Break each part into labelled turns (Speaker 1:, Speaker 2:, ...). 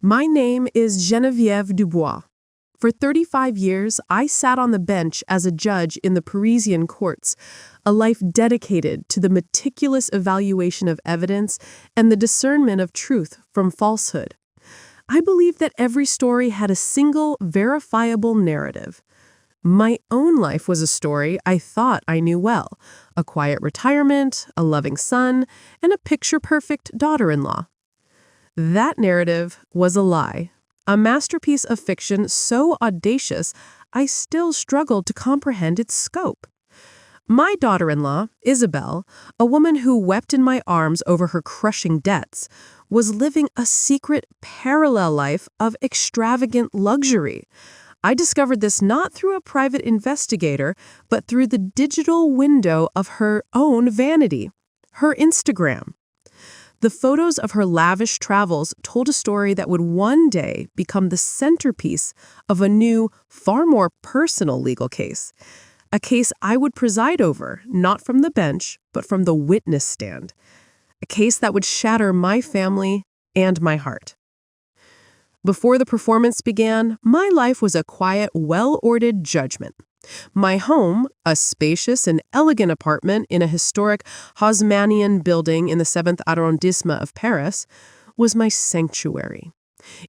Speaker 1: My name is Geneviève Dubois. For 35 years, I sat on the bench as a judge in the Parisian courts, a life dedicated to the meticulous evaluation of evidence and the discernment of truth from falsehood. I believed that every story had a single, verifiable narrative. My own life was a story I thought I knew well: a quiet retirement, a loving son, and a picture-perfect daughter-in-law. That narrative was a lie, a masterpiece of fiction so audacious I still struggled to comprehend its scope. My daughter-in-law, Isabel, a woman who wept in my arms over her crushing debts, was living a secret parallel life of extravagant luxury. I discovered this not through a private investigator, but through the digital window of her own vanity, her Instagram. The photos of her lavish travels told a story that would one day become the centerpiece of a new, far more personal legal case. A case I would preside over, not from the bench, but from the witness stand. A case that would shatter my family and my heart. Before the performance began, my life was a quiet, well-ordered judgment. My home, a spacious and elegant apartment in a historic Haussmannian building in the 7th arrondissement of Paris, was my sanctuary.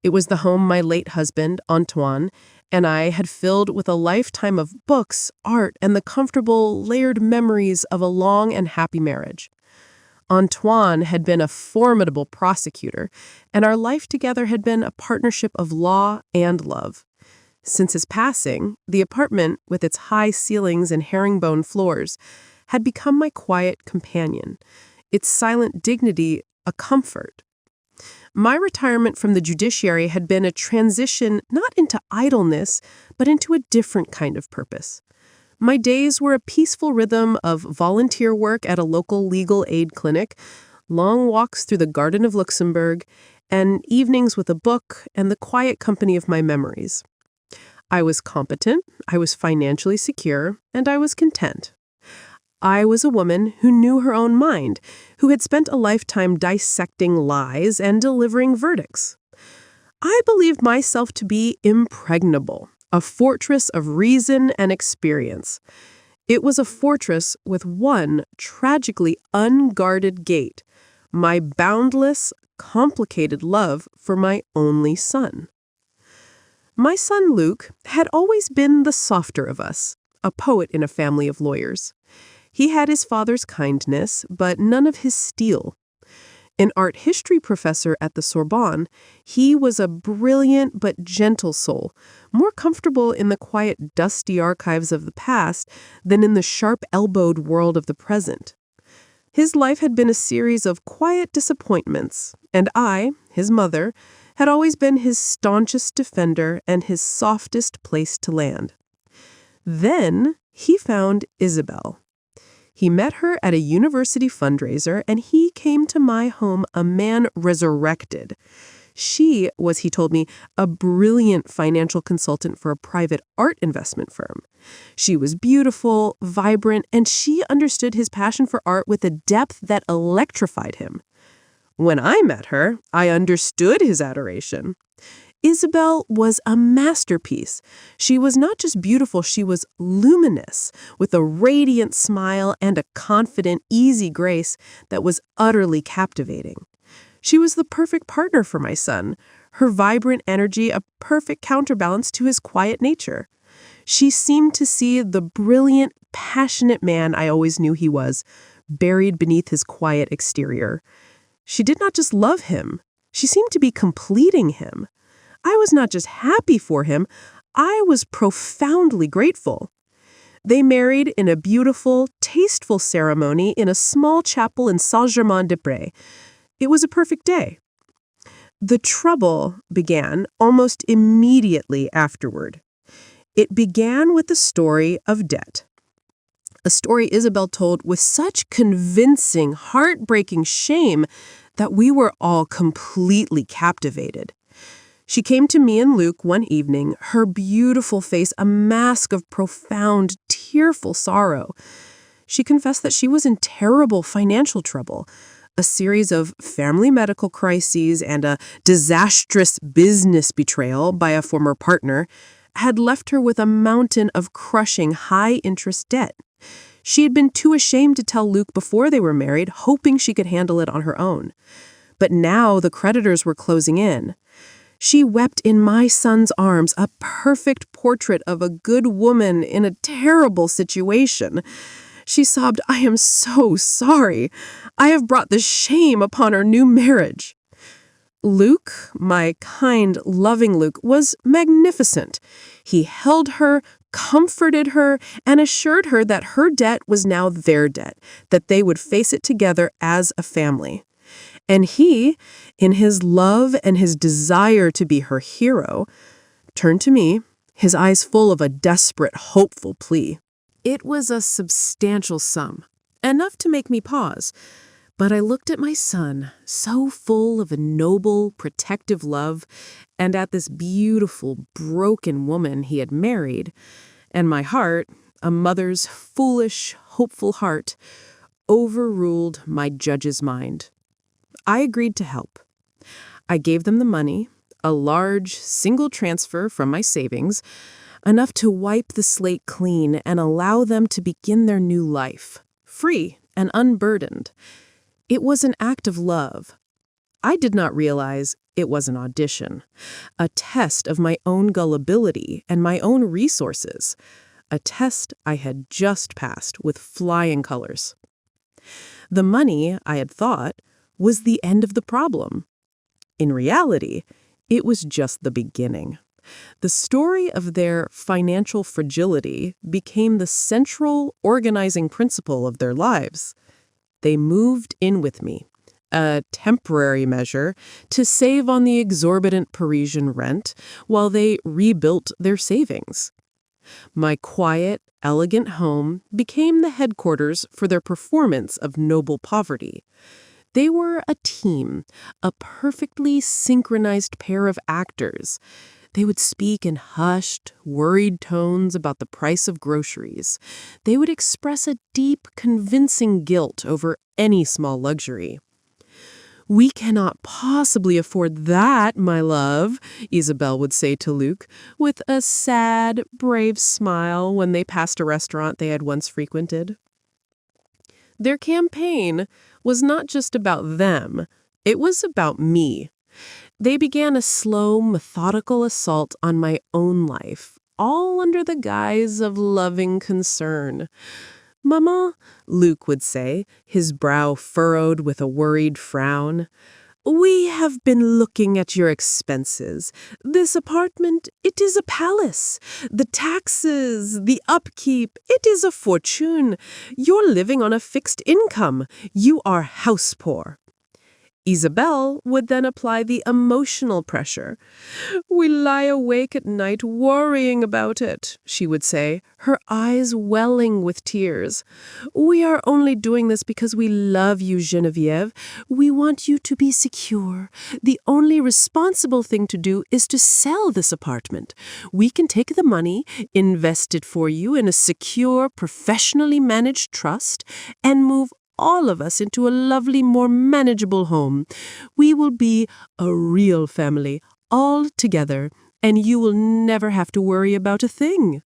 Speaker 1: It was the home my late husband, Antoine, and I had filled with a lifetime of books, art, and the comfortable, layered memories of a long and happy marriage. Antoine had been a formidable prosecutor, and our life together had been a partnership of law and love. Since his passing, the apartment, with its high ceilings and herringbone floors, had become my quiet companion, its silent dignity a comfort. My retirement from the judiciary had been a transition not into idleness, but into a different kind of purpose. My days were a peaceful rhythm of volunteer work at a local legal aid clinic, long walks through the Garden of Luxembourg, and evenings with a book and the quiet company of my memories. I was competent, I was financially secure, and I was content. I was a woman who knew her own mind, who had spent a lifetime dissecting lies and delivering verdicts. I believed myself to be impregnable, a fortress of reason and experience. It was a fortress with one tragically unguarded gate: my boundless, complicated love for my only son. My son Luke had always been the softer of us, a poet in a family of lawyers. He had his father's kindness, but none of his steel. An art history professor at the Sorbonne, he was a brilliant but gentle soul, more comfortable in the quiet, dusty archives of the past than in the sharp-elbowed world of the present. His life had been a series of quiet disappointments, and I, his mother, had always been his staunchest defender and his softest place to land. Then he found Isabel. He met her at a university fundraiser, and he came to my home a man resurrected. She was, he told me, a brilliant financial consultant for a private art investment firm. She was beautiful, vibrant, and she understood his passion for art with a depth that electrified him. When I met her, I understood his adoration. Isabel was a masterpiece. She was not just beautiful, she was luminous, with a radiant smile and a confident, easy grace that was utterly captivating. She was the perfect partner for my son, her vibrant energy a perfect counterbalance to his quiet nature. She seemed to see the brilliant, passionate man I always knew he was, buried beneath his quiet exterior. She did not just love him, she seemed to be completing him. I was not just happy for him, I was profoundly grateful. They married in a beautiful, tasteful ceremony in a small chapel in Saint-Germain-des-Prés. It was a perfect day. The trouble began almost immediately afterward. It began with the story of debt. A story Isabel told with such convincing, heartbreaking shame that we were all completely captivated. She came to me and Luke one evening, her beautiful face a mask of profound, tearful sorrow. She confessed that she was in terrible financial trouble, A series of family medical crises and a disastrous business betrayal by a former partner had left her with a mountain of crushing high-interest debt. She had been too ashamed to tell Luke before they were married, hoping she could handle it on her own. But now the creditors were closing in. She wept in my son's arms, a perfect portrait of a good woman in a terrible situation. She sobbed, "I am so sorry. I have brought this shame upon our new marriage." Luke, my kind, loving Luke, was magnificent. He held her, comforted her, and assured her that her debt was now their debt, that they would face it together as a family. And he, in his love and his desire to be her hero, turned to me, his eyes full of a desperate, hopeful plea. It was a substantial sum, enough to make me pause. But I looked at my son, so full of a noble, protective love, and at this beautiful, broken woman he had married, and my heart, a mother's foolish, hopeful heart, overruled my judge's mind. I agreed to help. I gave them the money, a large, single transfer from my savings, enough to wipe the slate clean and allow them to begin their new life, free and unburdened. It was an act of love. I did not realize it was an audition, a test of my own gullibility and my own resources, a test I had just passed with flying colors. The money, I had thought, was the end of the problem. In reality, it was just the beginning. The story of their financial fragility became the central organizing principle of their lives. They moved in with me, a temporary measure to save on the exorbitant Parisian rent while they rebuilt their savings. My quiet, elegant home became the headquarters for their performance of noble poverty. They were a team, a perfectly synchronized pair of actors. They would speak in hushed, worried tones about the price of groceries. They would express a deep, convincing guilt over any small luxury. "We cannot possibly afford that, my love," Isabelle would say to Luke, with a sad, brave smile when they passed a restaurant they had once frequented. Their campaign was not just about them, it was about me. They began a slow, methodical assault on my own life, all under the guise of loving concern. "Maman," Luke would say, his brow furrowed with a worried frown, "we have been looking at your expenses. This apartment, it is a palace. The taxes, the upkeep, it is a fortune. You're living on a fixed income. You are house poor." Isabelle would then apply the emotional pressure. "We lie awake at night worrying about it," she would say, her eyes welling with tears. "We are only doing this because we love you, Geneviève. We want you to be secure. The only responsible thing to do is to sell this apartment. We can take the money, invest it for you in a secure, professionally managed trust, and move all of us into a lovely, more manageable home. We will be a real family, all together, and you will never have to worry about a thing."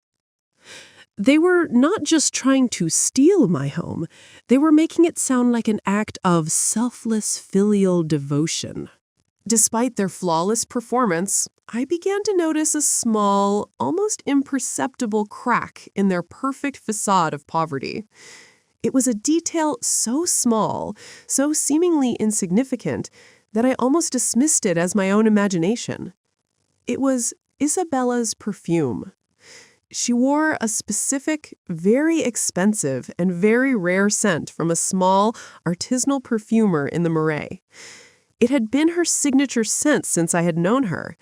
Speaker 1: They were not just trying to steal my home, they were making it sound like an act of selfless filial devotion. Despite their flawless performance, I began to notice a small, almost imperceptible crack in their perfect facade of poverty. It was a detail so small, so seemingly insignificant, that I almost dismissed it as my own imagination. It was Isabella's perfume. She wore a specific, very expensive, and very rare scent from a small, artisanal perfumer in the Marais. It had been her signature scent since I had known her.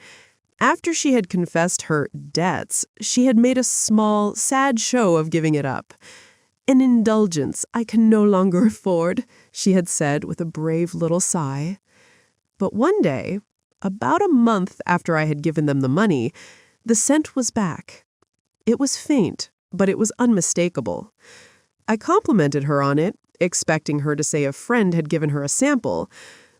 Speaker 1: After she had confessed her debts, she had made a small, sad show of giving it up. "An indulgence I can no longer afford," she had said with a brave little sigh. But one day, about a month after I had given them the money, the scent was back. It was faint, but it was unmistakable. I complimented her on it, expecting her to say a friend had given her a sample.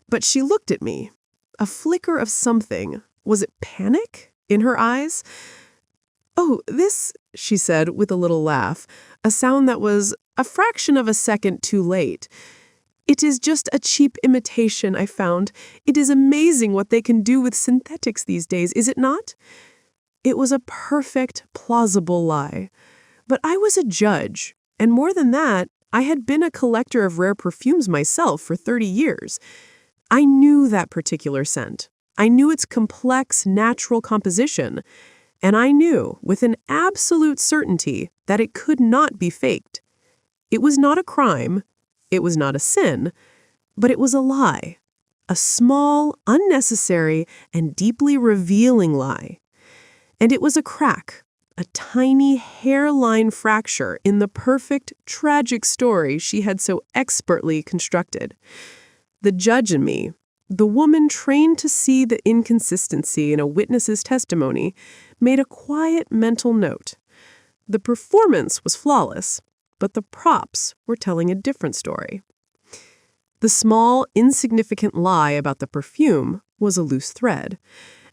Speaker 1: But she looked at me. A flicker of something. Was it panic in her eyes? "Oh, this," she said with a little laugh, a sound that was a fraction of a second too late. "It is just a cheap imitation, I found. It is amazing what they can do with synthetics these days, is it not?" It was a perfect, plausible lie. But I was a judge, and more than that, I had been a collector of rare perfumes myself for 30 years. I knew that particular scent. I knew its complex, natural composition. And I knew, with an absolute certainty, that it could not be faked. It was not a crime, it was not a sin, but it was a lie. A small, unnecessary, and deeply revealing lie. And it was a crack, a tiny hairline fracture in the perfect, tragic story she had so expertly constructed. The judge in me, the woman trained to see the inconsistency in a witness's testimony, made a quiet mental note. The performance was flawless, but the props were telling a different story. The small, insignificant lie about the perfume was a loose thread,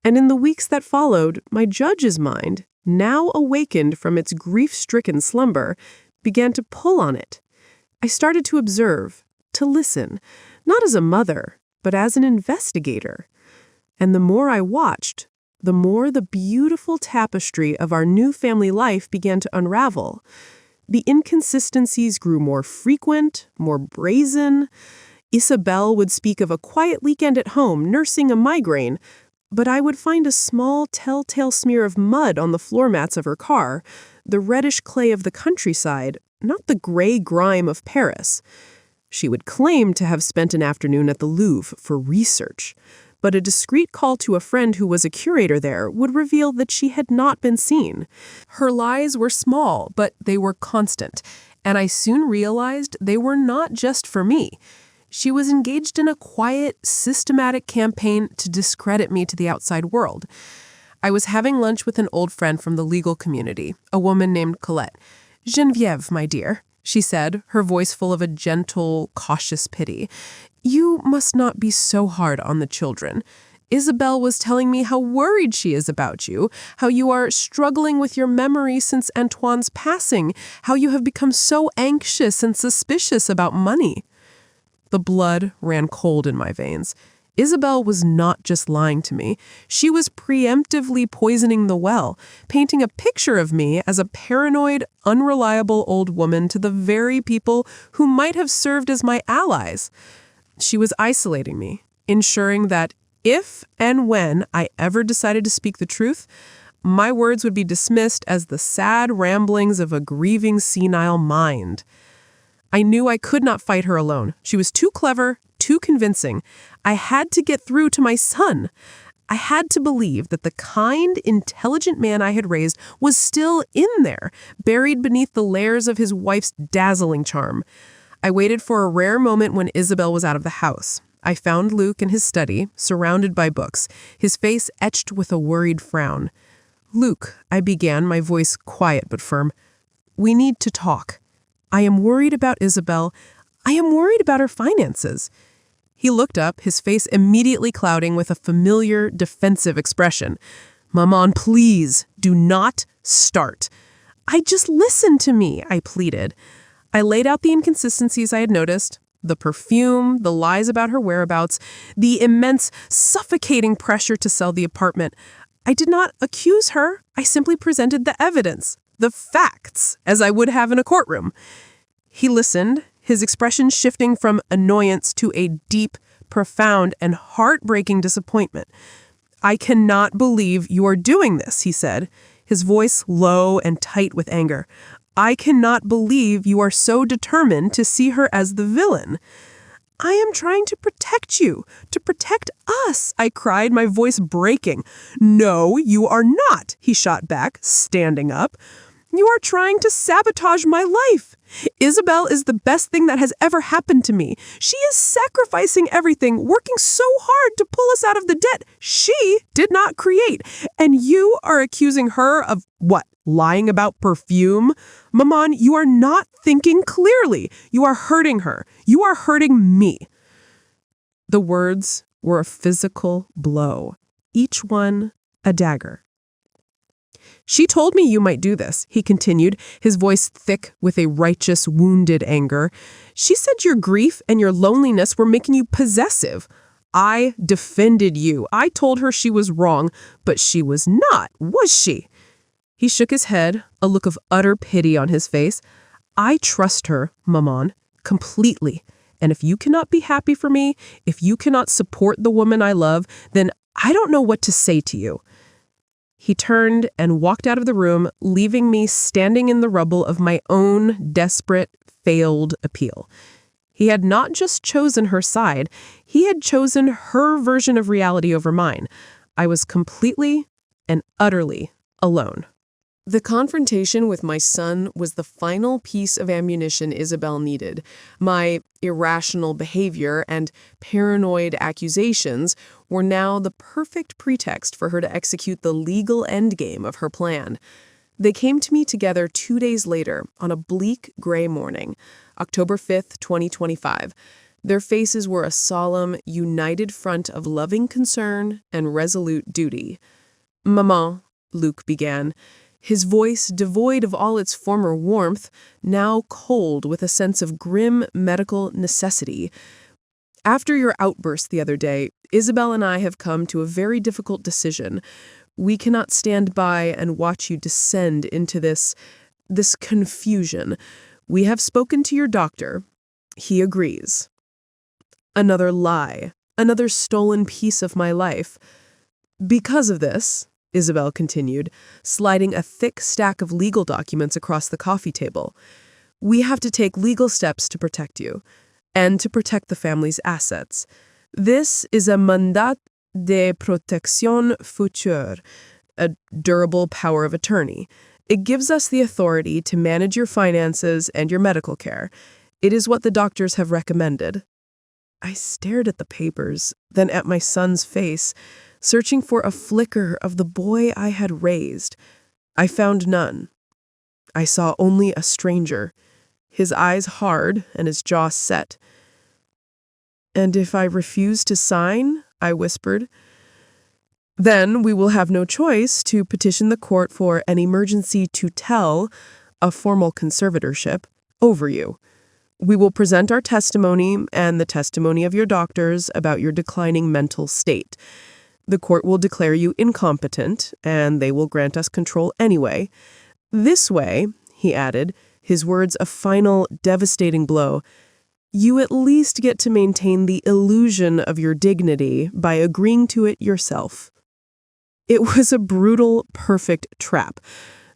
Speaker 1: and in the weeks that followed, my judge's mind, now awakened from its grief-stricken slumber, began to pull on it. I started to observe, to listen, not as a mother, but as an investigator. And the more I watched, the more the beautiful tapestry of our new family life began to unravel. The inconsistencies grew more frequent, more brazen. Isabel would speak of a quiet weekend at home nursing a migraine, but I would find a small telltale smear of mud on the floor mats of her car, the reddish clay of the countryside, not the gray grime of Paris. She would claim to have spent an afternoon at the Louvre for research, but a discreet call to a friend who was a curator there would reveal that she had not been seen. Her lies were small, but they were constant, and I soon realized they were not just for me. She was engaged in a quiet, systematic campaign to discredit me to the outside world. I was having lunch with an old friend from the legal community, a woman named qu'elle. "Geneviève, my dear," she said, her voice full of a gentle, cautious pity. "You must not be so hard on the children. Isabel was telling me how worried she is about you, how you are struggling with your memory since Antoine's passing, how you have become so anxious and suspicious about money." The blood ran cold in my veins. Isabel was not just lying to me. She was preemptively poisoning the well, painting a picture of me as a paranoid, unreliable old woman to the very people who might have served as my allies. She was isolating me, ensuring that if and when I ever decided to speak the truth, my words would be dismissed as the sad ramblings of a grieving senile mind. I knew I could not fight her alone. She was too clever, too convincing. I had to get through to my son. I had to believe that the kind, intelligent man I had raised was still in there, buried beneath the layers of his wife's dazzling charm. I waited for a rare moment when Isabel was out of the house. I found Luke in his study, surrounded by books, his face etched with a worried frown. "Luke," I began, my voice quiet but firm, "we need to talk. I am worried about Isabel. I am worried about her finances." He looked up, his face immediately clouding with a familiar, defensive expression. "Maman, please, do not start." Just listen to me," I pleaded. I laid out the inconsistencies I had noticed, the perfume, the lies about her whereabouts, the immense, suffocating pressure to sell the apartment. I did not accuse her. I simply presented the evidence, the facts, as I would have in a courtroom. He listened, his expression shifting from annoyance to a deep, profound, and heartbreaking disappointment. "I cannot believe you are doing this," he said, his voice low and tight with anger. "I cannot believe you are so determined to see her as the villain." "I am trying to protect you, to protect us," I cried, my voice breaking. "No, you are not," he shot back, standing up. "You are trying to sabotage my life. Isabel is the best thing that has ever happened to me. She is sacrificing everything, working so hard to pull us out of the debt she did not create. And you are accusing her of what? Lying about perfume? Maman, you are not thinking clearly. You are hurting her. You are hurting me. The words were a physical blow, each one a dagger. She told me you might do this, he continued, his voice thick with a righteous, wounded anger. She said your grief and your loneliness were making you possessive. I defended you. I told her she was wrong, but she was not, was she? He shook his head, a look of utter pity on his face. I trust her, Maman, completely. And if you cannot be happy for me, if you cannot support the woman I love, then I don't know what to say to you. He turned and walked out of the room, leaving me standing in the rubble of my own desperate, failed appeal. He had not just chosen her side, he had chosen her version of reality over mine. I was completely and utterly alone. The confrontation with my son was the final piece of ammunition Isabel needed. My irrational behavior and paranoid accusations were now the perfect pretext for her to execute the legal endgame of her plan. They came to me together 2 days later on a bleak gray morning, October 5th, 2025. Their faces were a solemn, united front of loving concern and resolute duty. Maman, Luc began, his voice devoid of all its former warmth, now cold with a sense of grim medical necessity. After your outburst the other day, Isabel and I have come to a very difficult decision. We cannot stand by and watch you descend into this confusion. We have spoken to your doctor. He agrees. Another lie, another stolen piece of my life. Because of this, Isabel continued, sliding a thick stack of legal documents across the coffee table, we have to take legal steps to protect you and to protect the family's assets. This is a mandat de protection future, a durable power of attorney. It gives us the authority to manage your finances and your medical care. It is what the doctors have recommended. I stared at the papers, then at my son's face, searching for a flicker of the boy I had raised. I found none. I saw only a stranger, his eyes hard and his jaw set. And if I refuse to sign, I whispered, then we will have no choice to petition the court for an emergency tutelle, a formal conservatorship, over you. We will present our testimony and the testimony of your doctors about your declining mental state. The court will declare you incompetent, and they will grant us control anyway. This way, he added, his words a final, devastating blow, you at least get to maintain the illusion of your dignity by agreeing to it yourself. It was a brutal, perfect trap.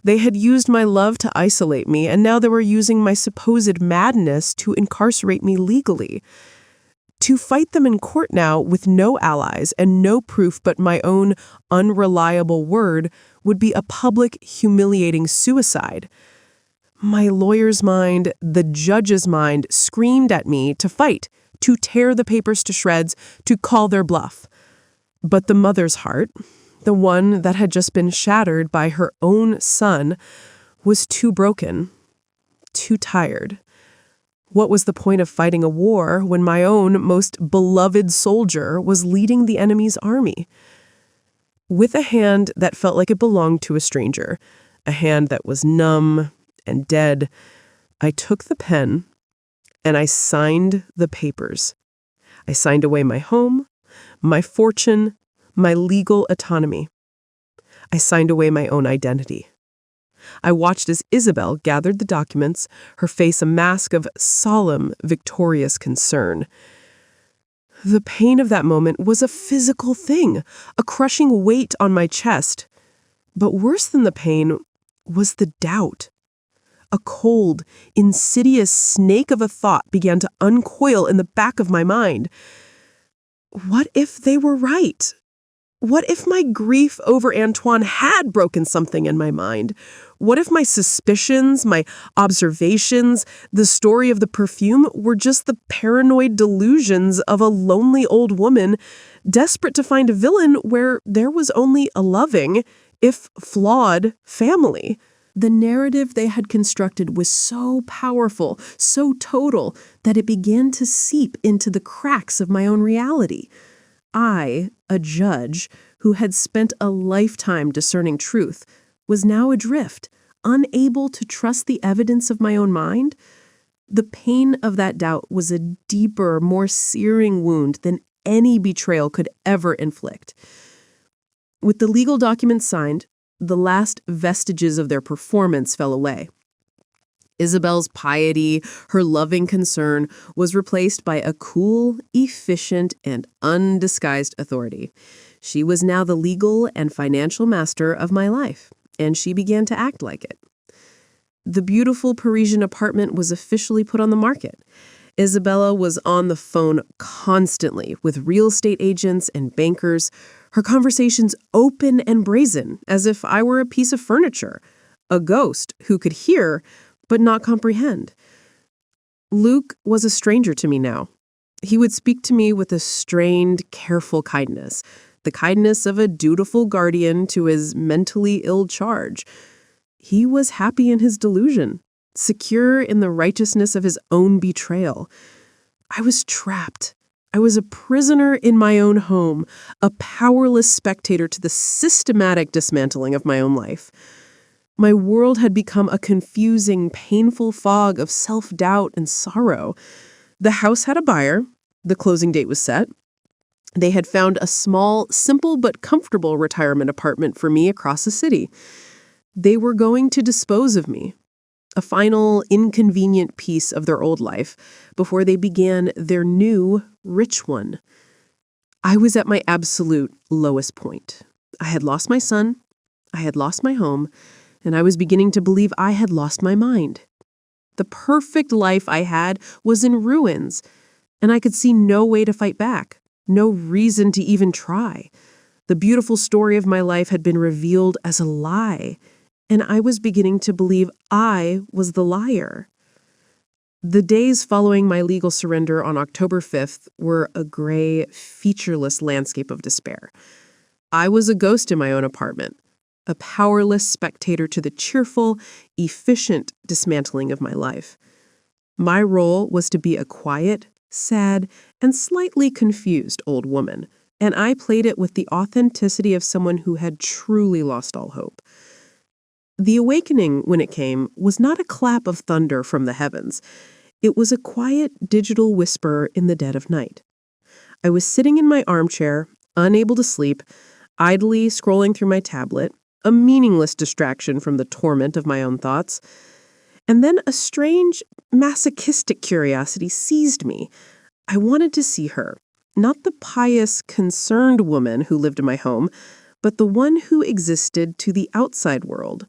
Speaker 1: They had used my love to isolate me, and now they were using my supposed madness to incarcerate me legally. To fight them in court now with no allies and no proof but my own unreliable word would be a public, humiliating suicide. My lawyer's mind, the judge's mind, screamed at me to fight, to tear the papers to shreds, to call their bluff. But the mother's heart, the one that had just been shattered by her own son, was too broken, too tired. What was the point of fighting a war when my own most beloved soldier was leading the enemy's army? With a hand that felt like it belonged to a stranger, a hand that was numb and dead, I took the pen and I signed the papers. I signed away my home, my fortune, my legal autonomy. I signed away my own identity. I watched as Isabel gathered the documents, her face a mask of solemn, victorious concern. The pain of that moment was a physical thing, a crushing weight on my chest. But worse than the pain was the doubt. A cold, insidious snake of a thought began to uncoil in the back of my mind. What if they were right? What if my grief over Antoine had broken something in my mind? What if my suspicions, my observations, the story of the perfume were just the paranoid delusions of a lonely old woman desperate to find a villain where there was only a loving, if flawed, family? The narrative they had constructed was so powerful, so total, that it began to seep into the cracks of my own reality. I, a judge who had spent a lifetime discerning truth, was now adrift, unable to trust the evidence of my own mind. The pain of that doubt was a deeper, more searing wound than any betrayal could ever inflict. With the legal documents signed, the last vestiges of their performance fell away. Isabel's piety, her loving concern, was replaced by a cool, efficient, and undisguised authority. She was now the legal and financial master of my life, and she began to act like it. The beautiful Parisian apartment was officially put on the market. Isabella was on the phone constantly with real estate agents and bankers, her conversations open and brazen, as if I were a piece of furniture, a ghost who could hear but not comprehend. Luke was a stranger to me now. He would speak to me with a strained, careful kindness, the kindness of a dutiful guardian to his mentally ill charge. He was happy in his delusion, secure in the righteousness of his own betrayal. I was trapped. I was a prisoner in my own home, a powerless spectator to the systematic dismantling of my own life. My world had become a confusing, painful fog of self-doubt and sorrow. The house had a buyer. The closing date was set. They had found a small, simple but comfortable retirement apartment for me across the city. They were going to dispose of me, a final, inconvenient piece of their old life, before they began their new, rich one. I was at my absolute lowest point. I had lost my son, I had lost my home, and I was beginning to believe I had lost my mind. The perfect life I had was in ruins, and I could see no way to fight back, no reason to even try. The beautiful story of my life had been revealed as a lie, and I was beginning to believe I was the liar. The days following my legal surrender on October 5th were a gray, featureless landscape of despair. I was a ghost in my own apartment, a powerless spectator to the cheerful, efficient dismantling of my life. My role was to be a quiet, sad, and slightly confused old woman, and I played it with the authenticity of someone who had truly lost all hope. The awakening, when it came, was not a clap of thunder from the heavens. It was a quiet, digital whisper in the dead of night. I was sitting in my armchair, unable to sleep, idly scrolling through my tablet, a meaningless distraction from the torment of my own thoughts. And then a strange, masochistic curiosity seized me. I wanted to see her, not the pious, concerned woman who lived in my home, but the one who existed to the outside world.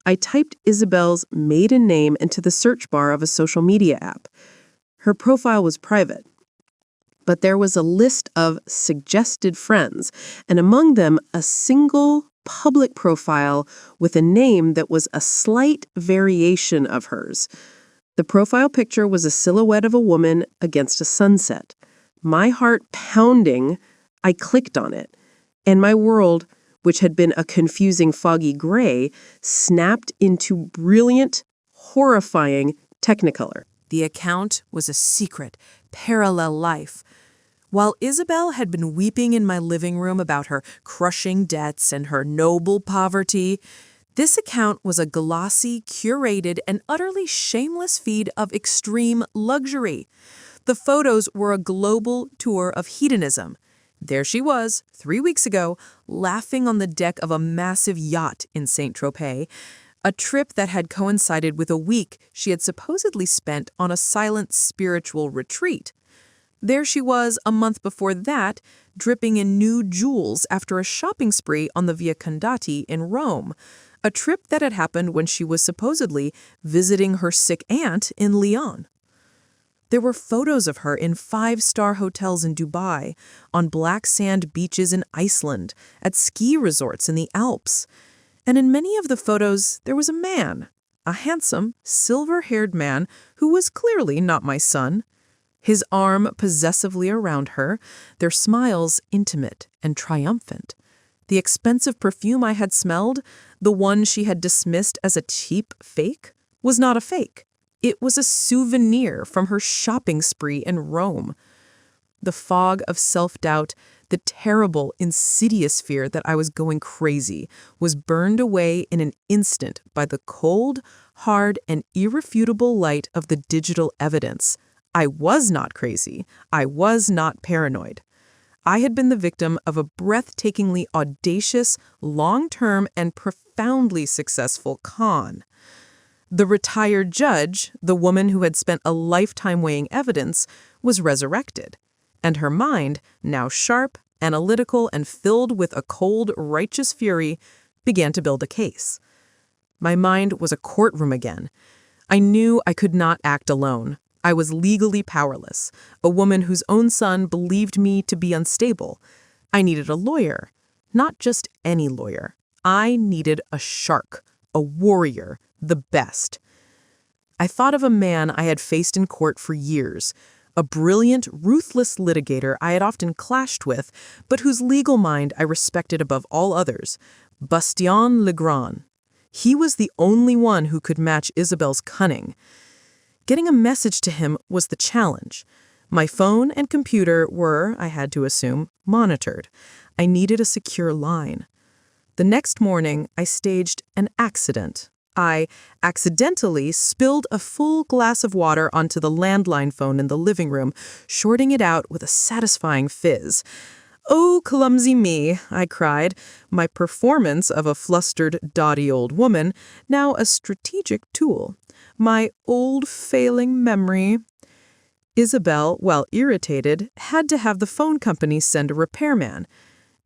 Speaker 1: I typed Isabel's maiden name into the search bar of a social media app. Her profile was private, but there was a list of suggested friends, and among them a single public profile with a name that was a slight variation of hers. The profile picture was a silhouette of a woman against a sunset. My heart pounding, I clicked on it, and my world, which had been a confusing, foggy gray, snapped into brilliant, horrifying Technicolor.
Speaker 2: The account was a secret, parallel life. While Isabel had been weeping in my living room about her crushing debts and her noble poverty, this account was a glossy, curated, and utterly shameless feed of extreme luxury. The photos were a global tour of hedonism. There she was, 3 weeks ago, laughing on the deck of a massive yacht in Saint-Tropez, a trip that had coincided with a week she had supposedly spent on a silent spiritual retreat. There she was, a month before that, dripping in new jewels after a shopping spree on the Via Condati in Rome, a trip that had happened when she was supposedly visiting her sick aunt in Lyon. There were photos of her in 5-star hotels in Dubai, on black sand beaches in Iceland, at ski resorts in the Alps. And in many of the photos, there was a man, a handsome, silver-haired man who was clearly not my son. His arm possessively around her, their smiles intimate and triumphant. The expensive perfume I had smelled, the one she had dismissed as a cheap fake, was not a fake. It was a souvenir from her shopping spree in Rome. The fog of self-doubt, the terrible, insidious fear that I was going crazy, was burned away in an instant by the cold, hard, and irrefutable light of the digital evidence. I was not crazy. I was not paranoid. I had been the victim of a breathtakingly audacious, long-term, and profoundly successful con. The retired judge, the woman who had spent a lifetime weighing evidence, was resurrected, and her mind, now sharp, analytical, and filled with a cold, righteous fury, began to build a case. My mind was a courtroom again. I knew I could not act alone. I was legally powerless, a woman whose own son believed me to be unstable. I needed a lawyer, not just any lawyer. I needed a shark, a warrior, the best. I thought of a man I had faced in court for years, a brilliant, ruthless litigator I had often clashed with, but whose legal mind I respected above all others, Bastien Legrand. He was the only one who could match Isabel's cunning. Getting a message to him was the challenge. My phone and computer were, I had to assume, monitored. I needed a secure line. The next morning, I staged an accident. I accidentally spilled a full glass of water onto the landline phone in the living room, shorting it out with a satisfying fizz. "Oh, clumsy me," I cried, my performance of a flustered, dotty old woman, now a strategic tool. My old failing memory. Isabel, while irritated, had to have the phone company send a repairman.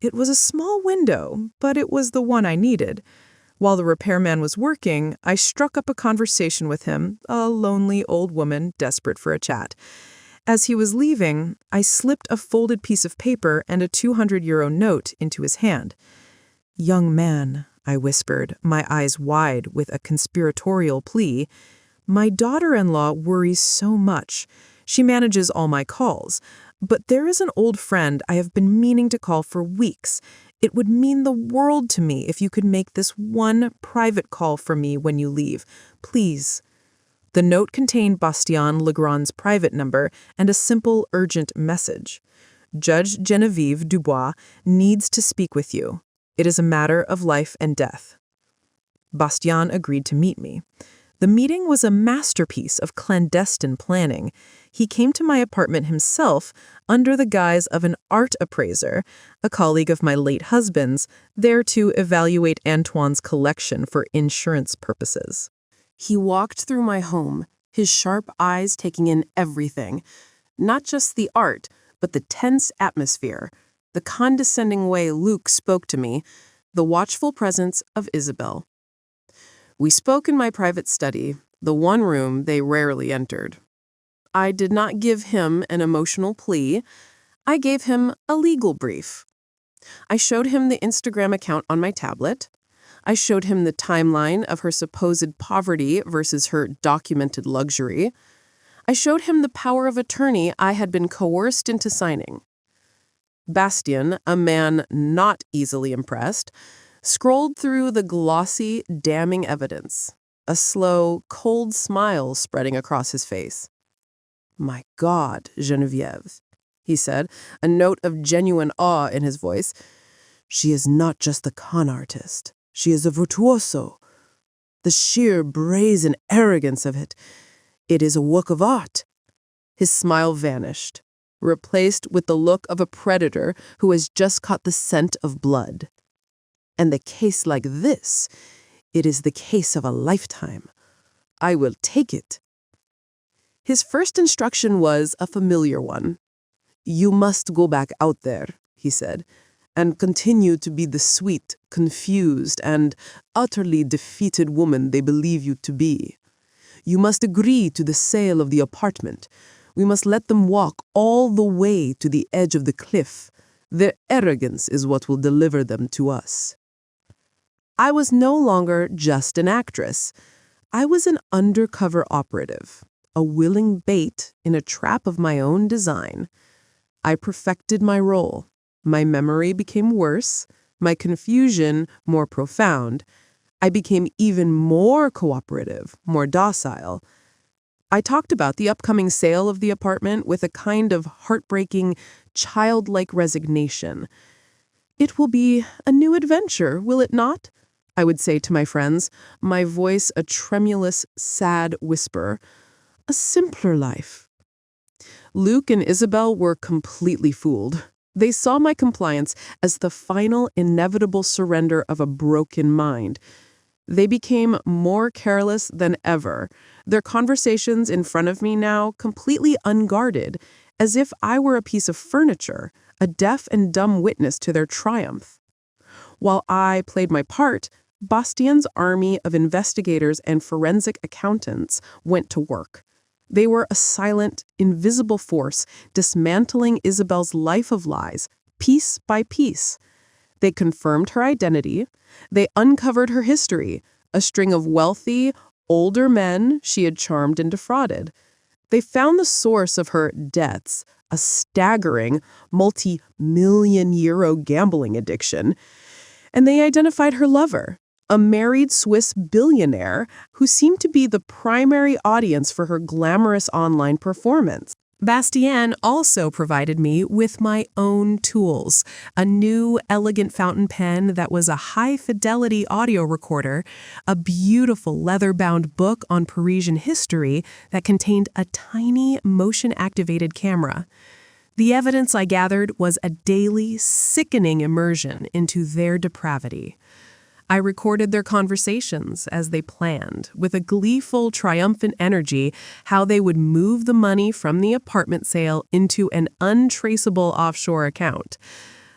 Speaker 2: It was a small window, but it was the one I needed. While the repairman was working, I struck up a conversation with him, a lonely old woman desperate for a chat. As he was leaving, I slipped a folded piece of paper and a 200-euro note into his hand. "Young man," I whispered, my eyes wide with a conspiratorial plea, "my daughter-in-law worries so much. She manages all my calls. But there is an old friend I have been meaning to call for weeks. It would mean the world to me if you could make this one private call for me when you leave. Please." The note contained Bastien Legrand's private number and a simple, urgent message. "Judge Geneviève Dubois needs to speak with you. It is a matter of life and death." Bastien agreed to meet me. The meeting was a masterpiece of clandestine planning. He came to my apartment himself under the guise of an art appraiser, a colleague of my late husband's, there to evaluate Antoine's collection for insurance purposes.
Speaker 1: He walked through my home, his sharp eyes taking in everything, not just the art, but the tense atmosphere, the condescending way Luke spoke to me, the watchful presence of Isabel. We spoke in my private study, the one room they rarely entered. I did not give him an emotional plea. I gave him a legal brief. I showed him the Instagram account on my tablet. I showed him the timeline of her supposed poverty versus her documented luxury. I showed him the power of attorney I had been coerced into signing. Bastien, a man not easily impressed, scrolled through the glossy, damning evidence, a slow, cold smile spreading across his face. "My God, Geneviève," he said, a note of genuine awe in his voice. "She is not just a con artist. She is a virtuoso. The sheer brazen arrogance of it. It is a work of art." His smile vanished, replaced with the look of a predator who has just caught the scent of blood. "And the case like this, it is the case of a lifetime. I will take it." His first instruction was a familiar one. "You must go back out there," he said, "and continue to be the sweet, confused, and utterly defeated woman they believe you to be. You must agree to the sale of the apartment. We must let them walk all the way to the edge of the cliff. Their arrogance is what will deliver them to us." I was no longer just an actress. I was an undercover operative, a willing bait in a trap of my own design. I perfected my role. My memory became worse. my confusion more profound. I became even more cooperative, more docile. I talked about the upcoming sale of the apartment with a kind of heartbreaking, childlike resignation. "It will be a new adventure, will it not?" I would say to my friends, my voice a tremulous, sad whisper. "A simpler life." Luke and Isabel were completely fooled. They saw my compliance as the final, inevitable surrender of a broken mind. They became more careless than ever, their conversations in front of me now completely unguarded, as if I were a piece of furniture, a deaf and dumb witness to their triumph. While I played my part, Bastien's army of investigators and forensic accountants went to work. They were a silent, invisible force dismantling Isabel's life of lies, piece by piece. They confirmed her identity. They uncovered her history, a string of wealthy, older men she had charmed and defrauded. They found the source of her debts, a staggering, multi-million euro gambling addiction. And they identified her lover, a married Swiss billionaire who seemed to be the primary audience for her glamorous online performance. Bastien also provided me with my own tools, a new elegant fountain pen that was a high-fidelity audio recorder, a beautiful leather-bound book on Parisian history that contained a tiny motion-activated camera. The evidence I gathered was a daily, sickening immersion into their depravity. I recorded their conversations as they planned, with a gleeful, triumphant energy, how they would move the money from the apartment sale into an untraceable offshore account.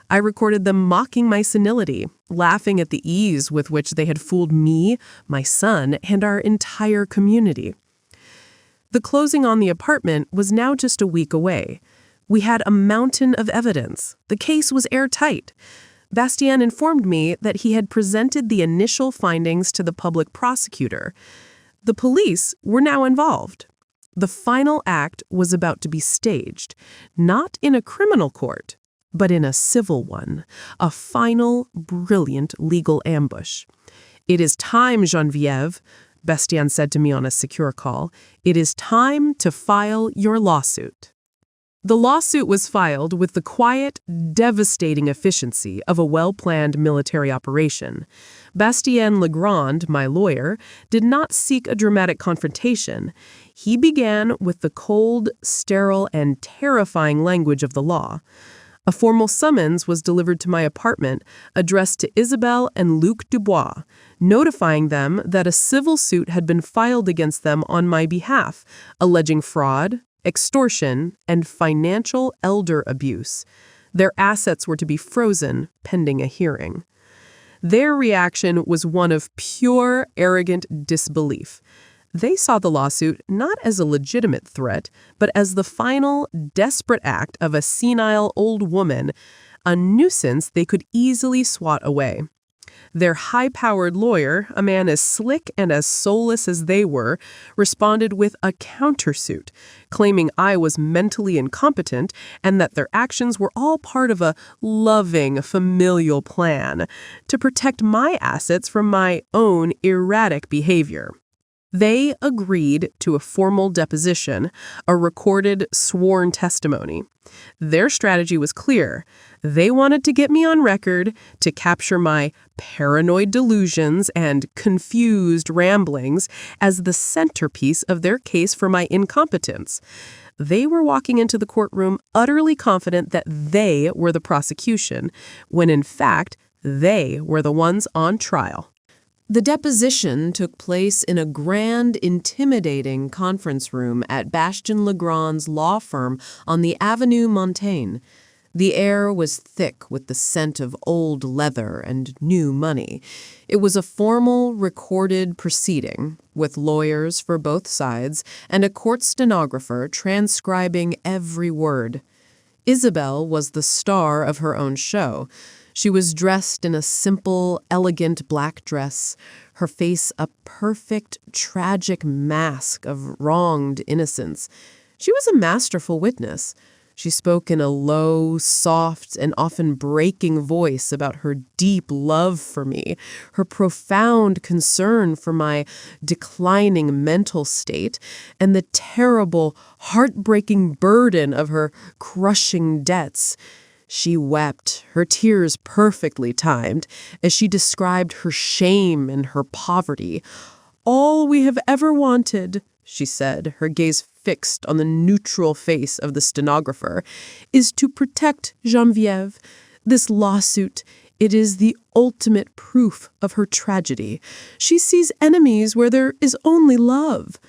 Speaker 1: I recorded them mocking my senility, laughing at the ease with which they had fooled me, my son, and our entire community. The closing on the apartment was now just a week away. We had a mountain of evidence. The case was airtight. Bastien informed me that he had presented the initial findings to the public prosecutor. The police were now involved. The final act was about to be staged, not in a criminal court, but in a civil one, a final, brilliant legal ambush. "It is time, Geneviève," Bastien said to me on a secure call. "It is time to file your lawsuit." The lawsuit was filed with the quiet, devastating efficiency of a well-planned military operation. Bastien Legrand, my lawyer, did not seek a dramatic confrontation. He began with the cold, sterile, and terrifying language of the law. A formal summons was delivered to my apartment, addressed to Isabelle and Luc Dubois, notifying them that a civil suit had been filed against them on my behalf, alleging fraud, extortion, and financial elder abuse. Their assets were to be frozen pending a hearing. Their reaction was one of pure, arrogant disbelief. They saw the lawsuit not as a legitimate threat, but as the final, desperate act of a senile old woman, a nuisance they could easily swat away. Their high-powered lawyer, a man as slick and as soulless as they were, responded with a countersuit, claiming I was mentally incompetent and that their actions were all part of a loving, familial plan to protect my assets from my own erratic behavior. They agreed to a formal deposition, a recorded, sworn testimony. Their strategy was clear. They wanted to get me on record to capture my paranoid delusions and confused ramblings as the centerpiece of their case for my incompetence. They were walking into the courtroom utterly confident that they were the prosecution, when in fact, they were the ones on trial. The deposition took place in a grand, intimidating conference room at Bastien Legrand's law firm on the Avenue Montaigne. The air was thick with the scent of old leather and new money. It was a formal, recorded proceeding, with lawyers for both sides and a court stenographer transcribing every word. Isabelle was the star of her own show. She was dressed in a simple, elegant black dress, her face a perfect, tragic mask of wronged innocence. She was a masterful witness. She spoke in a low, soft, and often breaking voice about her deep love for me, her profound concern for my declining mental state, and the terrible, heartbreaking burden of her crushing debts. She wept, her tears perfectly timed, as she described her shame and her poverty. "All we have ever wanted," she said, her gaze fixed on the neutral face of the stenographer, "is to protect Geneviève. This lawsuit, it is the ultimate proof of her tragedy. She sees enemies where there is only love."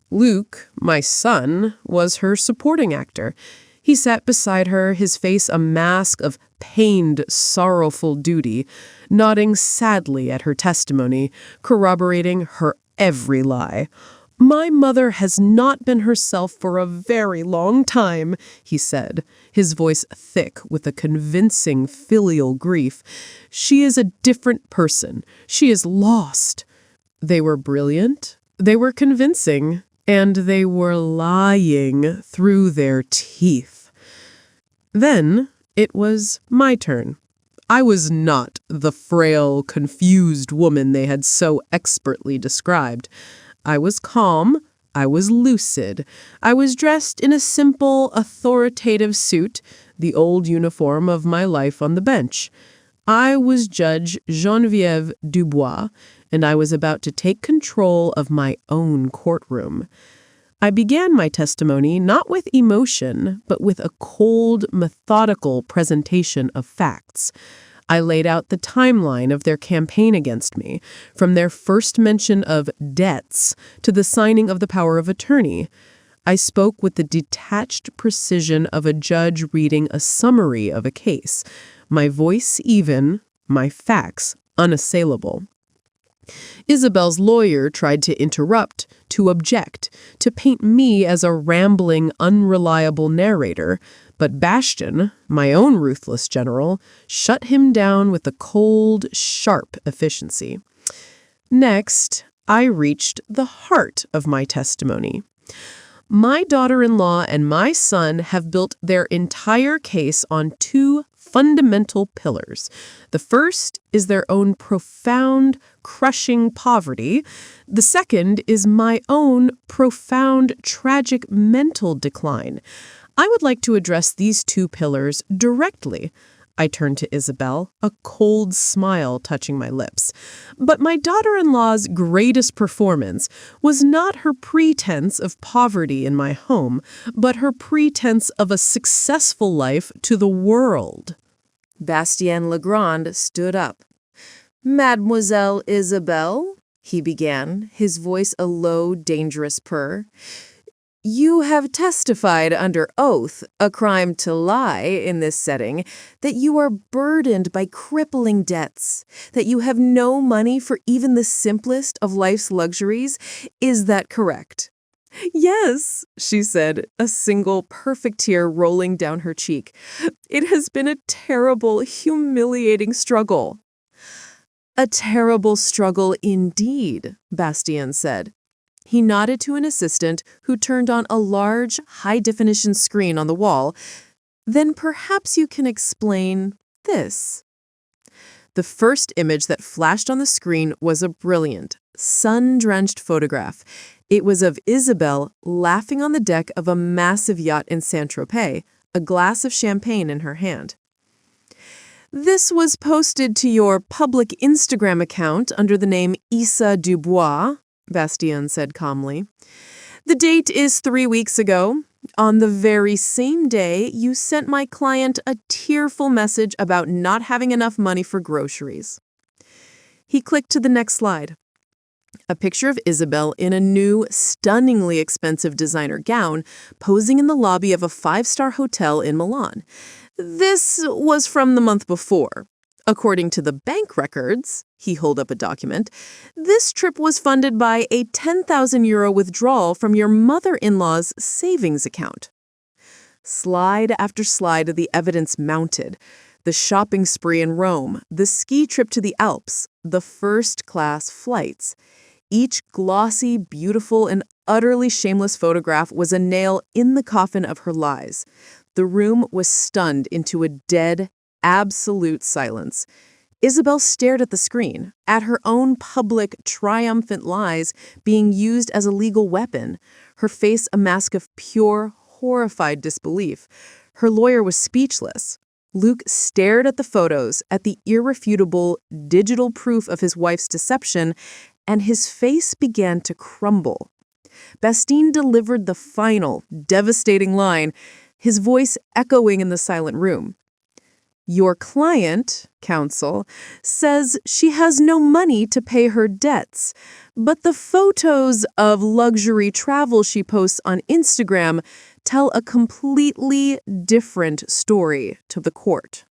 Speaker 1: Luke, my son, was her supporting actor. He sat beside her, his face a mask of pained, sorrowful duty, nodding sadly at her testimony, corroborating her every lie. "My mother has not been herself for a very long time," he said, his voice thick with a convincing filial grief. "She is a different person. She is lost." They were brilliant, they were convincing, and they were lying through their teeth. Then it was my turn. I was not the frail, confused woman they had so expertly described. I was calm, I was lucid, I was dressed in a simple, authoritative suit, the old uniform of my life on the bench. I was Judge Geneviève Dubois, and I was about to take control of my own courtroom. I began my testimony not with emotion, but with a cold, methodical presentation of facts. I laid out the timeline of their campaign against me, from their first mention of debts to the signing of the power of attorney. I spoke with the detached precision of a judge reading a summary of a case, my voice even, my facts unassailable. Isabel's lawyer tried to interrupt, to object, to paint me as a rambling, unreliable narrator, but Bastian, my own ruthless general, shut him down with a cold, sharp efficiency. Next, I reached the heart of my testimony. My daughter-in-law and my son have built their entire case on two fundamental pillars. The first is their own profound, crushing poverty. The second is my own profound, tragic mental decline. I would like to address these two pillars directly. I turned to Isabel, a cold smile touching my lips. But my daughter-in-law's greatest performance was not her pretense of poverty in my home, but her pretense of a successful life to the world.
Speaker 2: Bastien Legrand stood up. "Mademoiselle Isabelle," he began, his voice a low, dangerous purr, "you have testified under oath, a crime to lie in this setting, that you are burdened by crippling debts, that you have no money for even the simplest of life's luxuries. Is that correct?" "Yes," she said, a single perfect tear rolling down her cheek. "It has been a terrible, humiliating struggle." "A terrible struggle indeed," Bastien said. He nodded to an assistant who turned on a large, high-definition screen on the wall. "Then perhaps you can explain this." The first image that flashed on the screen was a brilliant, sun-drenched photograph. It was of Isabel laughing on the deck of a massive yacht in Saint-Tropez, a glass of champagne in her hand. "This was posted to your public Instagram account under the name Issa Dubois," Bastien said calmly. "The date is 3 weeks ago. On the very same day, you sent my client a tearful message about not having enough money for groceries." He clicked to the next slide. A picture of Isabel in a new, stunningly expensive designer gown, posing in the lobby of a 5-star hotel in Milan. This was from the month before. According to the bank records, he held up a document, this trip was funded by a €10,000 withdrawal from your mother-in-law's savings account. Slide after slide of the evidence mounted. The shopping spree in Rome, the ski trip to the Alps, the first-class flights. Each glossy, beautiful, and utterly shameless photograph was a nail in the coffin of her lies.
Speaker 1: The room was stunned into a dead, absolute silence. Isabel stared at the screen, at her own public, triumphant lies being used as a legal weapon, her face a mask of pure, horrified disbelief. Her lawyer was speechless. Luke stared at the photos, at the irrefutable digital proof of his wife's deception, and his face began to crumble. Bastien delivered the final, devastating line, his voice echoing in the silent room. Your client, counsel, says she has no money to pay her debts, but the photos of luxury travel she posts on Instagram tell a completely different story to the court.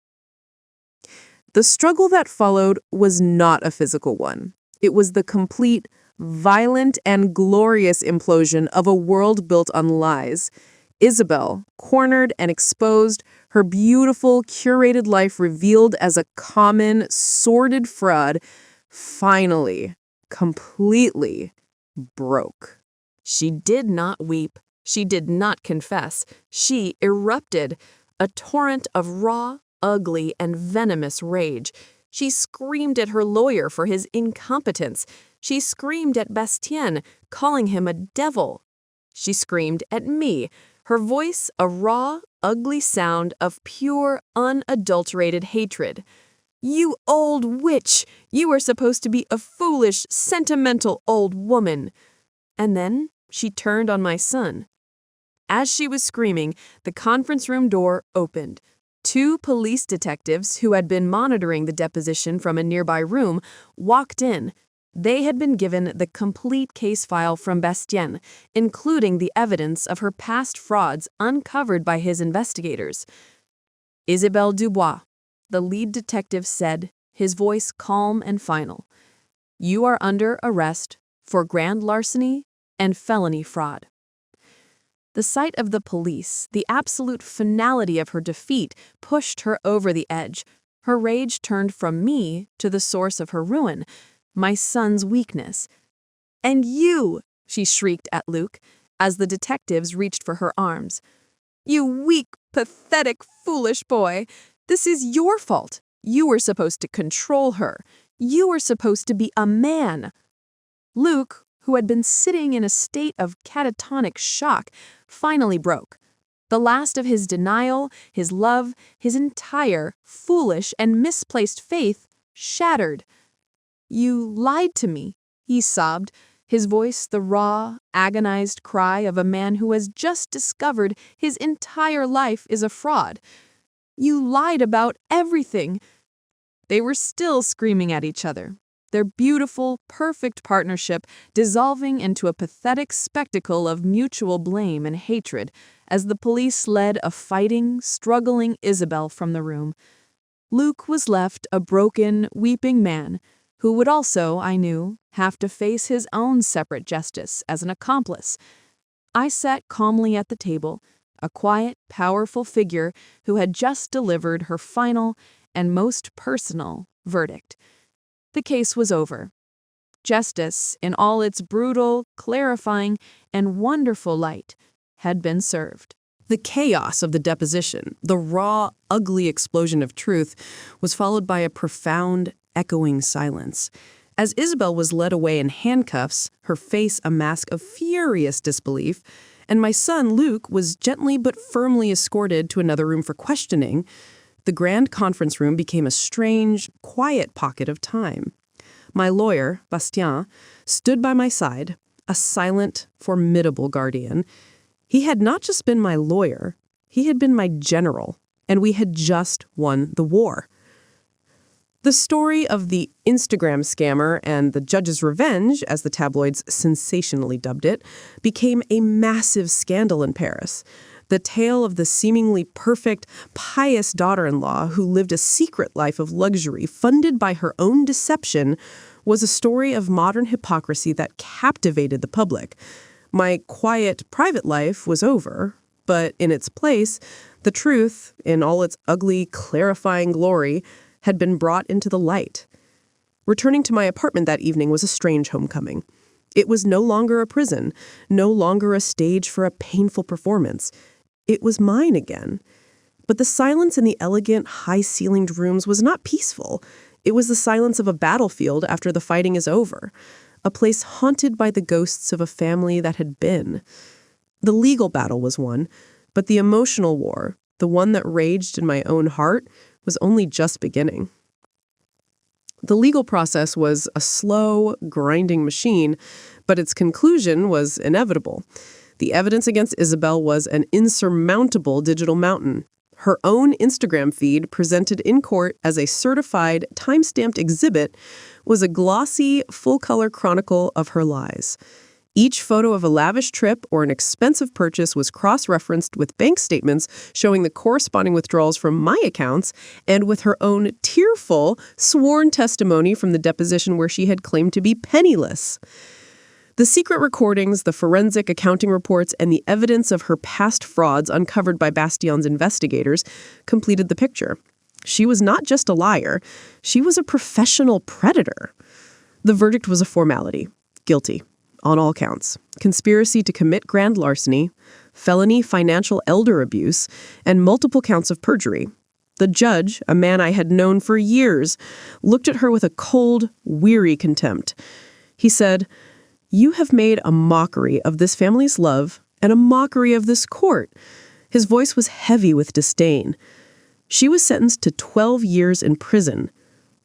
Speaker 1: The struggle that followed was not a physical one. It was the complete, violent, and glorious implosion of a world built on lies. Isabel, cornered and exposed, her beautiful, curated life revealed as a common, sordid fraud, finally, completely broke.
Speaker 2: She did not weep. She did not confess. She erupted, a torrent of raw, ugly, and venomous rage. She screamed at her lawyer for his incompetence. She screamed at Bastien, calling him a devil. She screamed at me, her voice a raw, ugly sound of pure, unadulterated hatred. You old witch! You are supposed to be a foolish, sentimental old woman. And then she turned on my son. As she was screaming, the conference room door opened. 2 police detectives who had been monitoring the deposition from a nearby room walked in. They had been given the complete case file from Bastien, including the evidence of her past frauds uncovered by his investigators. Isabelle Dubois, the lead detective said, his voice calm and final. You are under arrest for grand larceny and felony fraud. The sight of the police, the absolute finality of her defeat, pushed her over the edge. Her rage turned from me to the source of her ruin, my son's weakness. And you, she shrieked at Luke, as the detectives reached for her arms. You weak, pathetic, foolish boy. This is your fault. You were supposed to control her. You were supposed to be a man. Luke, who had been sitting in a state of catatonic shock, finally broke. The last of his denial, his love, his entire foolish and misplaced faith shattered. You lied to me, he sobbed, his voice the raw, agonized cry of a man who has just discovered his entire life is a fraud. You lied about everything. They were still screaming at each other, their beautiful, perfect partnership dissolving into a pathetic spectacle of mutual blame and hatred as the police led a fighting, struggling Isabel from the room. Luke was left a broken, weeping man who would also, I knew, have to face his own separate justice as an accomplice. I sat calmly at the table, a quiet, powerful figure who had just delivered her final and most personal verdict. The case was over. Justice, in all its brutal, clarifying, and wonderful light, had been served.
Speaker 1: The chaos of the deposition, the raw, ugly explosion of truth, was followed by a profound, echoing silence. As Isabel was led away in handcuffs, her face a mask of furious disbelief, and my son, Luke, was gently but firmly escorted to another room for questioning, the grand conference room became a strange, quiet pocket of time. My lawyer, Bastien, stood by my side, a silent, formidable guardian. He had not just been my lawyer, he had been my general, and we had just won the war. The story of the Instagram scammer and the judge's revenge, as the tabloids sensationally dubbed it, became a massive scandal in Paris. The tale of the seemingly perfect, pious daughter-in-law who lived a secret life of luxury funded by her own deception was a story of modern hypocrisy that captivated the public. My quiet, private life was over, but in its place, the truth, in all its ugly, clarifying glory, had been brought into the light. Returning to my apartment that evening was a strange homecoming. It was no longer a prison, no longer a stage for a painful performance. It was mine again. But the silence in the elegant, high-ceilinged rooms was not peaceful. It was the silence of a battlefield after the fighting is over, a place haunted by the ghosts of a family that had been. The legal battle was won, but the emotional war, the one that raged in my own heart, was only just beginning. The legal process was a slow, grinding machine, but its conclusion was inevitable. The evidence against Isabel was an insurmountable digital mountain. Her own Instagram feed, presented in court as a certified, time-stamped exhibit, was a glossy, full-color chronicle of her lies. Each photo of a lavish trip or an expensive purchase was cross-referenced with bank statements showing the corresponding withdrawals from my accounts and with her own tearful, sworn testimony from the deposition where she had claimed to be penniless. The secret recordings, the forensic accounting reports, and the evidence of her past frauds uncovered by Bastion's investigators completed the picture. She was not just a liar, she was a professional predator. The verdict was a formality. Guilty. On all counts. Conspiracy to commit grand larceny, felony financial elder abuse, and multiple counts of perjury. The judge, a man I had known for years, looked at her with a cold, weary contempt. He said, "You have made a mockery of this family's love and a mockery of this court." His voice was heavy with disdain. She was sentenced to 12 years in prison.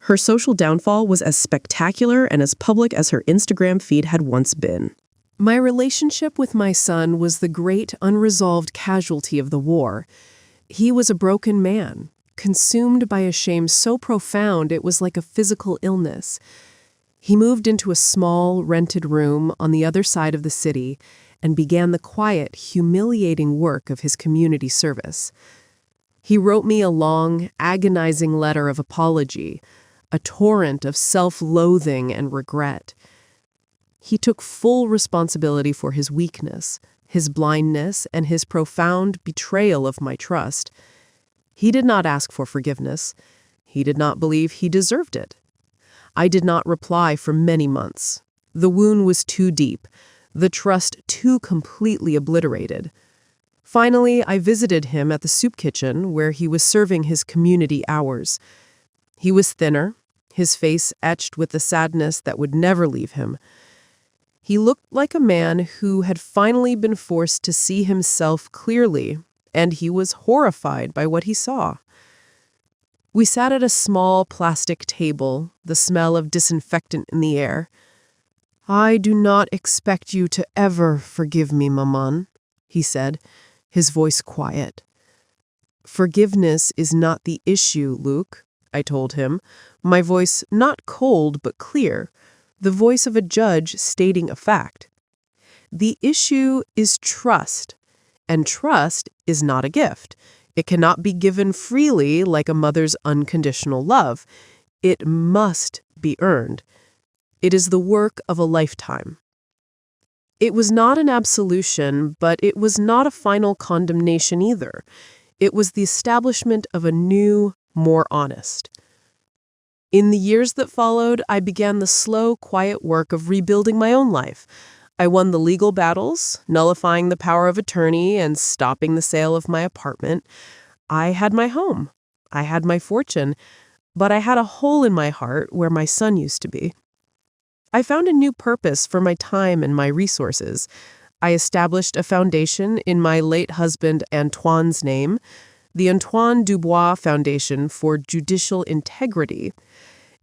Speaker 1: Her social downfall was as spectacular and as public as her Instagram feed had once been. My relationship with my son was the great unresolved casualty of the war. He was a broken man, consumed by a shame so profound it was like a physical illness. He moved into a small, rented room on the other side of the city and began the quiet, humiliating work of his community service. He wrote me a long, agonizing letter of apology, a torrent of self-loathing and regret. He took full responsibility for his weakness, his blindness, and his profound betrayal of my trust. He did not ask for forgiveness. He did not believe he deserved it. I did not reply for many months. The wound was too deep, the trust too completely obliterated. Finally, I visited him at the soup kitchen where he was serving his community hours. He was thinner, his face etched with the sadness that would never leave him. He looked like a man who had finally been forced to see himself clearly, and he was horrified by what he saw. We sat at a small plastic table, the smell of disinfectant in the air. "I do not expect you to ever forgive me, Maman," he said, his voice quiet. "Forgiveness is not the issue, Luke," I told him, my voice not cold but clear, the voice of a judge stating a fact. "The issue is trust, and trust is not a gift. It cannot be given freely like a mother's unconditional love. It must be earned. It is the work of a lifetime." It was not an absolution, but it was not a final condemnation either. It was the establishment of a new, more honest. In the years that followed, I began the slow, quiet work of rebuilding my own life. I won the legal battles, nullifying the power of attorney and stopping the sale of my apartment. I had my home. I had my fortune. But I had a hole in my heart where my son used to be. I found a new purpose for my time and my resources. I established a foundation in my late husband Antoine's name, the Antoine Dubois Foundation for Judicial Integrity.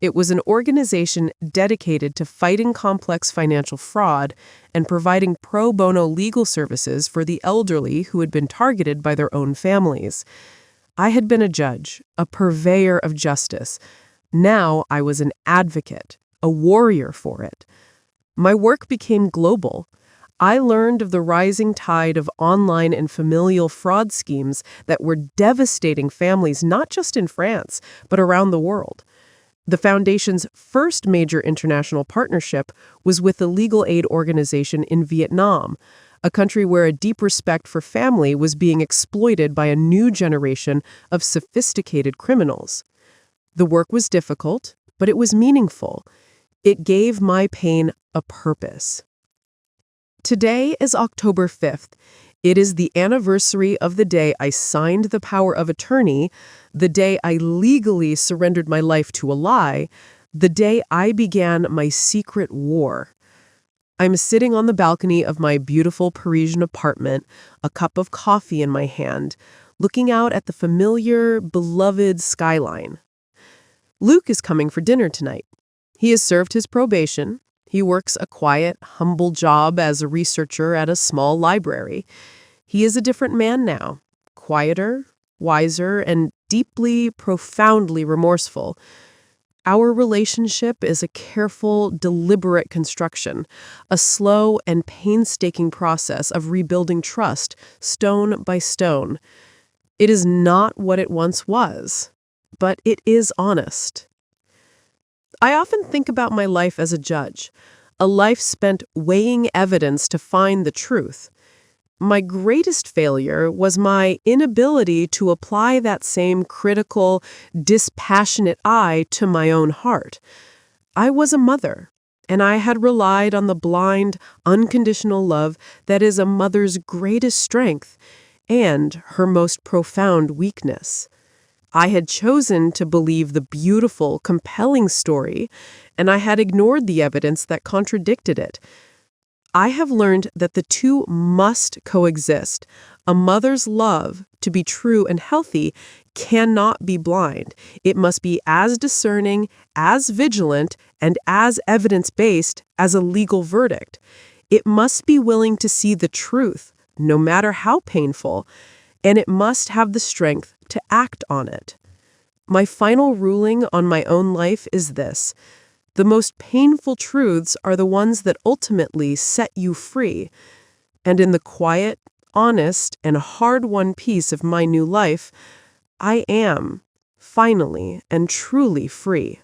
Speaker 1: It was an organization dedicated to fighting complex financial fraud and providing pro bono legal services for the elderly who had been targeted by their own families. I had been a judge, a purveyor of justice. Now I was an advocate, a warrior for it. My work became global. I learned of the rising tide of online and familial fraud schemes that were devastating families not just in France, but around the world. The Foundation's first major international partnership was with the legal aid organization in Vietnam, a country where a deep respect for family was being exploited by a new generation of sophisticated criminals. The work was difficult, but it was meaningful. It gave my pain a purpose. Today is October 5th. It is the anniversary of the day I signed the power of attorney, the day I legally surrendered my life to a lie, the day I began my secret war. I'm sitting on the balcony of my beautiful Parisian apartment, a cup of coffee in my hand, looking out at the familiar, beloved skyline. Luke is coming for dinner tonight. He has served his probation. He works a quiet, humble job as a researcher at a small library. He is a different man now, quieter, wiser, and deeply, profoundly remorseful. Our relationship is a careful, deliberate construction, a slow and painstaking process of rebuilding trust, stone by stone. It is not what it once was, but it is honest. I often think about my life as a judge, a life spent weighing evidence to find the truth. My greatest failure was my inability to apply that same critical, dispassionate eye to my own heart. I was a mother, and I had relied on the blind, unconditional love that is a mother's greatest strength and her most profound weakness. I had chosen to believe the beautiful, compelling story, and I had ignored the evidence that contradicted it. I have learned that the two must coexist. A mother's love, to be true and healthy, cannot be blind. It must be as discerning, as vigilant, and as evidence-based as a legal verdict. It must be willing to see the truth, no matter how painful, and it must have the strength to act on it. My final ruling on my own life is this: the most painful truths are the ones that ultimately set you free. And in the quiet, honest, and hard-won piece of my new life, I am, finally and truly free.